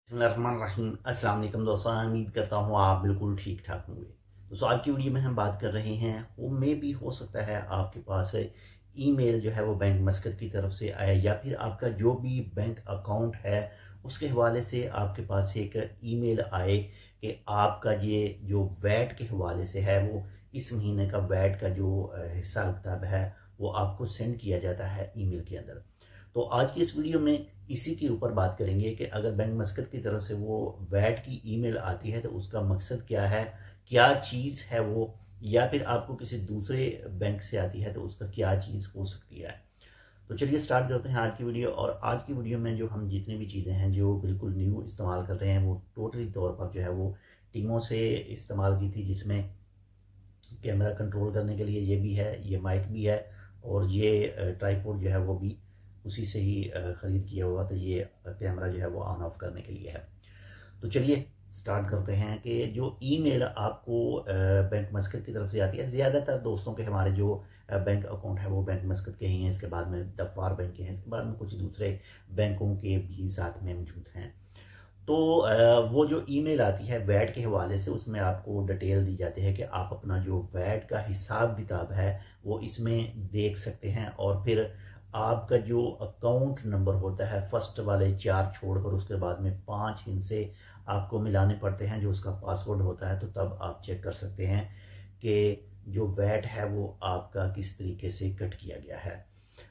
बिस्मिल्लाहिर्रहमानिर्रहीम। अस्सलाम वालेकुम दोस्तों, उम्मीद करता हूँ आप बिल्कुल ठीक ठाक होंगे। दोस्तों आज की वीडियो में हम बात कर रहे हैं, वो में भी हो सकता है आपके पास ईमेल जो है वो बैंक मस्कत की तरफ से आया, या फिर आपका जो भी बैंक अकाउंट है उसके हवाले से आपके पास एक ईमेल आए कि आपका ये जो वैट के हवाले से है, वो इस महीने का वैट का जो हिसाब किताब है वो आपको सेंड किया जाता है ईमेल के अंदर। तो आज की इस वीडियो में इसी के ऊपर बात करेंगे कि अगर बैंक मस्कत की तरफ से वो वैट की ईमेल आती है तो उसका मकसद क्या है, क्या चीज़ है वो, या फिर आपको किसी दूसरे बैंक से आती है तो उसका क्या चीज़ हो सकती है। तो चलिए स्टार्ट करते हैं आज की वीडियो। और आज की वीडियो में जो हम जितनी भी चीज़ें हैं जो बिल्कुल न्यू इस्तेमाल कर रहे हैं, वो टोटली तौर पर जो है वो टीमों से इस्तेमाल की थी, जिसमें कैमरा कंट्रोल करने के लिए ये भी है, ये माइक भी है, और ये ट्राईपोड जो है वो भी उसी से ही ख़रीद किया हुआ। तो ये कैमरा जो है वो ऑन ऑफ करने के लिए है। तो चलिए स्टार्ट करते हैं कि जो ईमेल आपको बैंक मस्कत की तरफ से आती है, ज़्यादातर दोस्तों के हमारे जो बैंक अकाउंट है वो बैंक मस्कत के ही हैं, इसके बाद में दफ़ार बैंक के हैं, इसके बाद में कुछ दूसरे बैंकों के भी साथ में मौजूद हैं। तो वो जो ईमेल आती है वैट के हवाले से, उसमें आपको डिटेल दी जाती है कि आप अपना जो वैट का हिसाब किताब है वो इसमें देख सकते हैं। और फिर आपका जो अकाउंट नंबर होता है, फर्स्ट वाले 4 छोड़कर उसके बाद में 5 हिस्से आपको मिलाने पड़ते हैं, जो उसका पासवर्ड होता है। तो तब आप चेक कर सकते हैं कि जो वैट है वो आपका किस तरीके से कट किया गया है।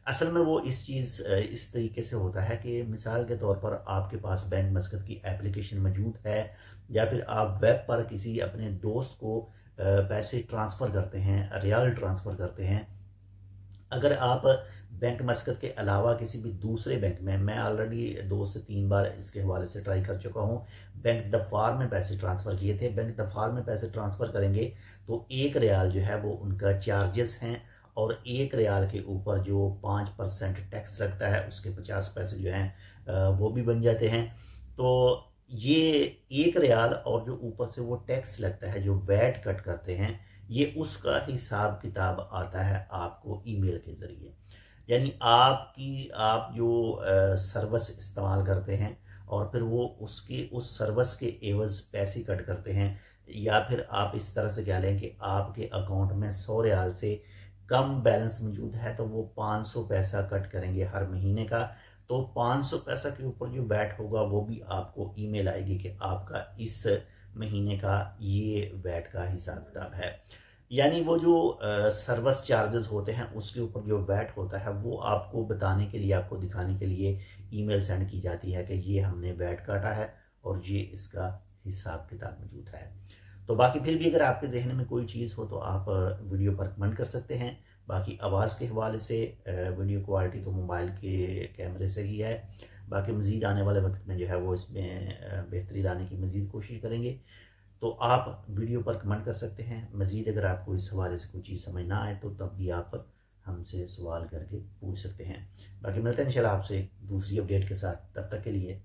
असल में वो इस तरीके से होता है कि मिसाल के तौर पर आपके पास बैंक मस्कत की एप्लीकेशन मौजूद है, या फिर आप वेब पर किसी अपने दोस्त को पैसे ट्रांसफ़र करते हैं, रियाल ट्रांसफ़र करते हैं। अगर आप बैंक मस्कत के अलावा किसी भी दूसरे बैंक में, मैं ऑलरेडी 2 से 3 बार इसके हवाले से ट्राई कर चुका हूँ, बैंक दफ़ार में पैसे ट्रांसफ़र किए थे। बैंक दफ़ार में पैसे ट्रांसफ़र करेंगे तो 1 रियाल जो है वो उनका चार्जेस हैं, और 1 रियाल के ऊपर जो 5% टैक्स लगता है उसके 50 पैसे जो हैं वो भी बन जाते हैं। तो ये 1 रियाल और जो ऊपर से वो टैक्स लगता है, जो वैट कट करते हैं, ये उसका हिसाब किताब आता है आपको ईमेल के ज़रिए। यानी आप जो सर्विस इस्तेमाल करते हैं और फिर वो उसके उस सर्विस के एवज़ पैसे कट करते हैं, या फिर आप इस तरह से कह लें कि आपके अकाउंट में 100 रियाल से कम बैलेंस मौजूद है तो वो 500 पैसा कट करेंगे हर महीने का। तो 500 पैसा के ऊपर जो वैट होगा वो भी आपको ईमेल आएगी कि आपका इस महीने का ये वैट का हिसाब किताब है। यानी वो जो सर्विस चार्जेस होते हैं उसके ऊपर जो वैट होता है वो आपको बताने के लिए, आपको दिखाने के लिए ईमेल सेंड की जाती है कि ये हमने वैट काटा है और ये इसका हिसाब किताब मौजूद है। तो बाकी फिर भी अगर आपके जहन में कोई चीज़ हो तो आप वीडियो पर कमेंट कर सकते हैं। बाकी आवाज़ के हवाले से वीडियो क्वालिटी तो मोबाइल के कैमरे से ही है। बाकी मज़ीद आने वाले वक्त में जो है वो इसमें बेहतरी लाने की मज़ीद कोशिश करेंगे। तो आप वीडियो पर कमेंट कर सकते हैं। मज़ीद अगर आपको इस हवाले से कोई चीज़ समझ ना आए तो तब भी आप हमसे सवाल करके पूछ सकते हैं। बाकी मिलते हैं इंशाल्लाह आपसे दूसरी अपडेट के साथ। तब तक के लिए